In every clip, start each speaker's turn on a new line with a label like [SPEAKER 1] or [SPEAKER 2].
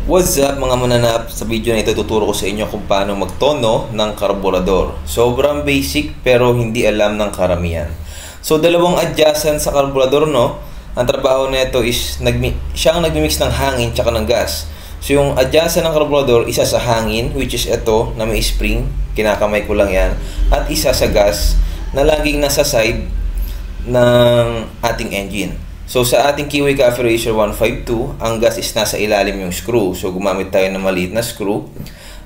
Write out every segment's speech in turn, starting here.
[SPEAKER 1] What's up mga mananap? Sa video na ito tuturo ko sa inyo kung paano magtono ng karburador. Sobrang basic pero hindi alam ng karamihan. So dalawang adjacent sa karburador, no? Ang trabaho nito is siya ang nagmi-mix ng hangin tsaka ng gas. So yung adjacent ng karburador, isa sa hangin, which is ito na may spring, kinakamay ko lang yan, at isa sa gas na laging nasa side ng ating engine. So sa ating Kiwi Cafe Racer 152, ang gas is nasa ilalim yung screw. So gumamit tayo ng maliit na screw.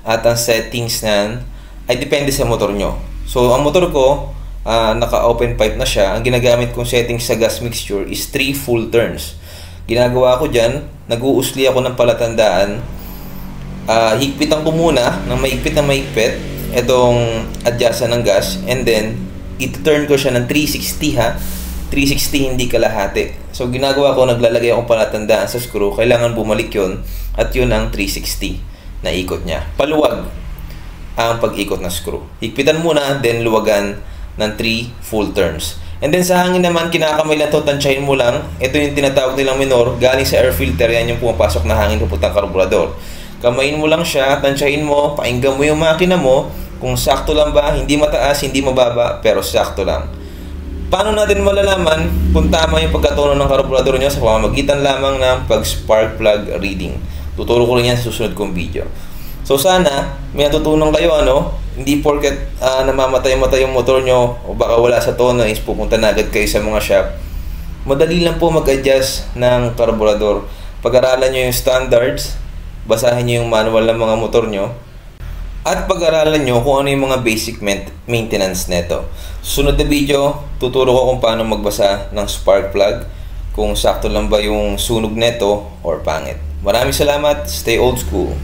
[SPEAKER 1] At ang settings nan ay depende sa motor nyo. So ang motor ko, naka-open pipe na siya. Ang ginagamit kong settings sa gas mixture is 3 full turns. Ginagawa ko dyan, nag-uusli ako ng palatandaan. Higpitan ko muna ng maigpit na maigpit itong adjacent ng gas. And then, i-turn ko siya ng 360 ha. 360 hindi kalahati. So ginagawa ko, naglalagay akong palatandaan sa screw. Kailangan bumalik yun. At yun ang 360 na ikot niya. Paluwag ang pag-ikot ng screw. Higpitan muna, then luwagan ng 3 full turns. And then sa hangin naman, kinakamay lang ito, tansyahin mo lang. Ito yung tinatawag nilang minor. Galing sa air filter, yan yung pumapasok na hangin pupuntang karburador. Kamayin mo lang siya, tansyahin mo, painggan mo yung makina mo. Kung sakto lang ba, hindi mataas, hindi mababa, pero sakto lang. Paano natin malalaman kung tama yung pagkatono ng karburador nyo? Sa pamamagitan lamang ng pag-spark plug reading. Tuturo ko rin yan sa susunod kong video. So sana, may natutunan kayo, ano? Hindi porket namamatay-matay yung motor nyo o baka wala sa tono is pupunta na agad kayo sa mga shop. Madali lang po mag-adjust ng karburador. Pag-aralan nyo yung standards, basahin nyo yung manual ng mga motor nyo, at pag-aralan nyo kung ano yung mga basic maintenance neto. Susunod na video, tuturo ko kung paano magbasa ng spark plug, kung sakto lang ba yung sunog neto or pangit. Maraming salamat, stay old school.